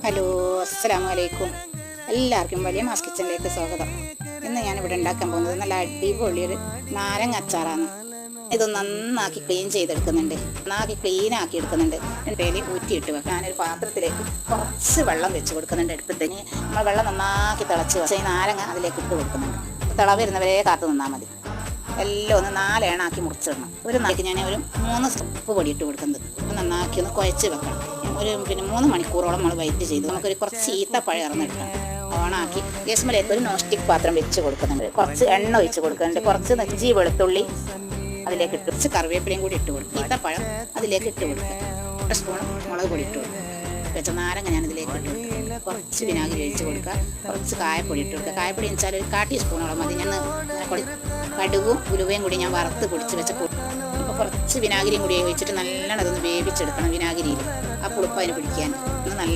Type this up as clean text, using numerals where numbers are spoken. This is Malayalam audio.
ഹലോ, അസ്സലാമു അലൈക്കും. എല്ലാവർക്കും വലിയ മാസ് കിച്ചണിലേക്ക് സ്വാഗതം. ഇന്ന് ഞാനിവിടെ ഉണ്ടാക്കാൻ പോകുന്നത് നല്ല അടിപൊളിയൊരു നാരങ്ങ അച്ചാറാണ്. ഇത് നന്നാക്കി ക്ലീൻ ചെയ്തെടുക്കുന്നുണ്ട്, നന്നാക്കി ക്ലീൻ ആക്കി എടുക്കുന്നുണ്ട്. പേര് ഊറ്റിയിട്ട് വെക്കാം. ഞാനൊരു പാത്രത്തിലേക്ക് കുറച്ച് വെള്ളം വെച്ച് കൊടുക്കുന്നുണ്ട്. അടുപ്പത്തിന് നമ്മൾ വെള്ളം നന്നാക്കി തിളച്ച് വെച്ച് നാരങ്ങ അതിലേക്ക് ഇട്ട് കൊടുക്കുന്നുണ്ട്. തിള വരുന്നവരെ കാത്തു നിന്നാൽ മതി. എല്ലാം ഒന്ന് 4 എണ്ണാക്കി മുറിച്ചിടണം. ഒരു നാൾക്ക് ഞാൻ ഒരു 3 സ്പൂൺ പൊടി ഇട്ട് കൊടുക്കുന്നത്. നന്നാക്കി ഒന്ന് കുഴച്ച് വെക്കണം. ഒരു 3 മണിക്കൂറോളം നമ്മൾ വെയിറ്റ് ചെയ്ത് നമുക്കൊരു കുറച്ച് ഈത്തപ്പഴം ഇറന്നെടുക്കണം. ഓണാക്കി ഗ്യാസ്മേലേക്ക് ഒരു നോൺ സ്റ്റിക്ക് പാത്രം വെച്ച് കൊടുക്കുന്നുണ്ട്. കുറച്ച് എണ്ണ ഒഴിച്ച് കൊടുക്കുന്നുണ്ട്. കുറച്ച് ഇഞ്ചി വെളുത്തുള്ളി അതിലേക്ക് ഇട്ട് കുറച്ച് കറിവേപ്പിലയും കൂടി ഇട്ട് കൊടുക്കും. ഈത്തപ്പഴം അതിലേക്ക് ഇട്ട് കൊടുക്കുക. 1 സ്പൂൺ മുളക് പൊടി ഇട്ട് കൊടുക്കുക. വെച്ച നാരങ്ങ ഞാൻ ഇതിലേക്ക് ഇട്ട് കൊടുക്കുന്നുണ്ട്. കുറച്ച് വിനാഗിരി ഒഴിച്ച് കൊടുക്കുക. കുറച്ച് കായപ്പൊടി ഇട്ട് കൊടുക്കുക. കായപ്പൊടി എന്ന് വെച്ചാൽ ഒരു 1/4 ടീസ്പൂണോളം മതി. ഞാൻ കടുകും ഉലുവയും കൂടി ഞാൻ വറുത്ത് പൊടിച്ച് വെച്ച ഇപ്പോൾ കുറച്ച് വിനാഗിരിയും കൂടി ഒഴിച്ചിട്ട് നല്ലോണം അതൊന്ന് വേവിച്ചെടുക്കണം. വിനാഗിരിയിൽ ആ പുളിപ്പ് അതിന് പിടിക്കാൻ നല്ല